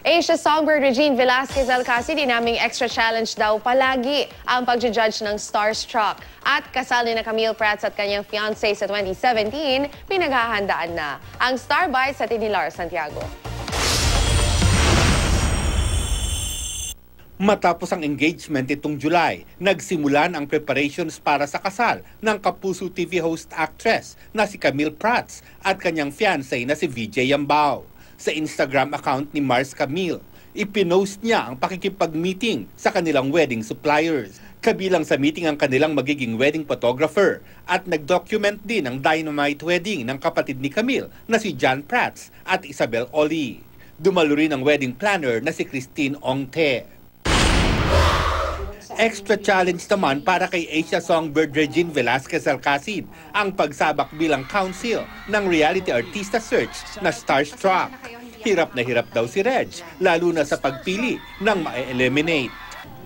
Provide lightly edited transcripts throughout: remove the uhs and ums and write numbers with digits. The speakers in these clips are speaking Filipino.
Asia Songbird Regine Velasquez Alcacid, dinaming extra challenge daw palagi ang pagja-judge ng Starstruck. At kasal ni na Camille Prats at kanyang fiancé sa 2017, pinaghahandaan na ang Star Bites sa Tinilar, Santiago. Matapos ang engagement itong July, nagsimulan ang preparations para sa kasal ng Kapuso TV host actress na si Camille Prats at kanyang fiancé na si VJ Yambao. Sa Instagram account ni Mars Camille, ipinost niya ang pakikipag-meeting sa kanilang wedding suppliers. Kabilang sa meeting ang kanilang magiging wedding photographer at nag-document din ang dynamite wedding ng kapatid ni Camille na si John Prats at Isabel Oli. Dumalo rin ang wedding planner na si Christine Ongte. Extra challenge naman para kay Asia Songbird Regine Velasquez Alcacid ang pagsabak bilang council ng reality artista search na Starstruck. Hirap na hirap daw si Reg, lalo na sa pagpili ng ma-eliminate.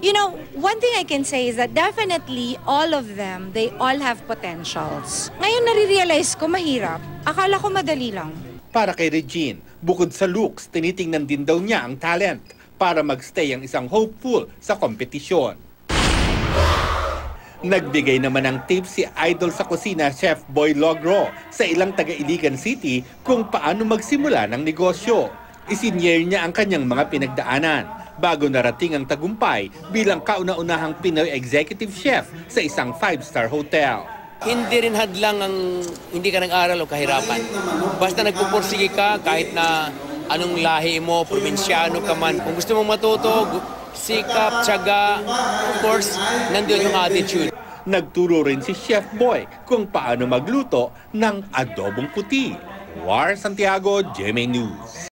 You know, one thing I can say is that definitely all of them, they all have potentials. Ngayon nare-realize ko mahirap. Akala ko madali lang. Para kay Regine, bukod sa looks, tinitingnan din daw niya ang talent para magstay ang isang hopeful sa kompetisyon. Nagbigay naman ng tips si idol sa kusina Chef Boy Logro sa ilang taga-Iligan City kung paano magsimula ng negosyo. Isinyer niya ang kanyang mga pinagdaanan bago narating ang tagumpay bilang kauna-unahang Pinoy executive chef sa isang 5-star hotel. Hindi rin hadlang ang hindi ka nag-aral o kahirapan. Basta nagpupursige ka kahit na anong lahi mo, probinsyano ka man. Kung gusto mong matuto, sikap, tiyaga, of course, nandoon yung attitude. Nagturo rin si Chef Boy kung paano magluto ng adobong puti. War Santiago, GMA News.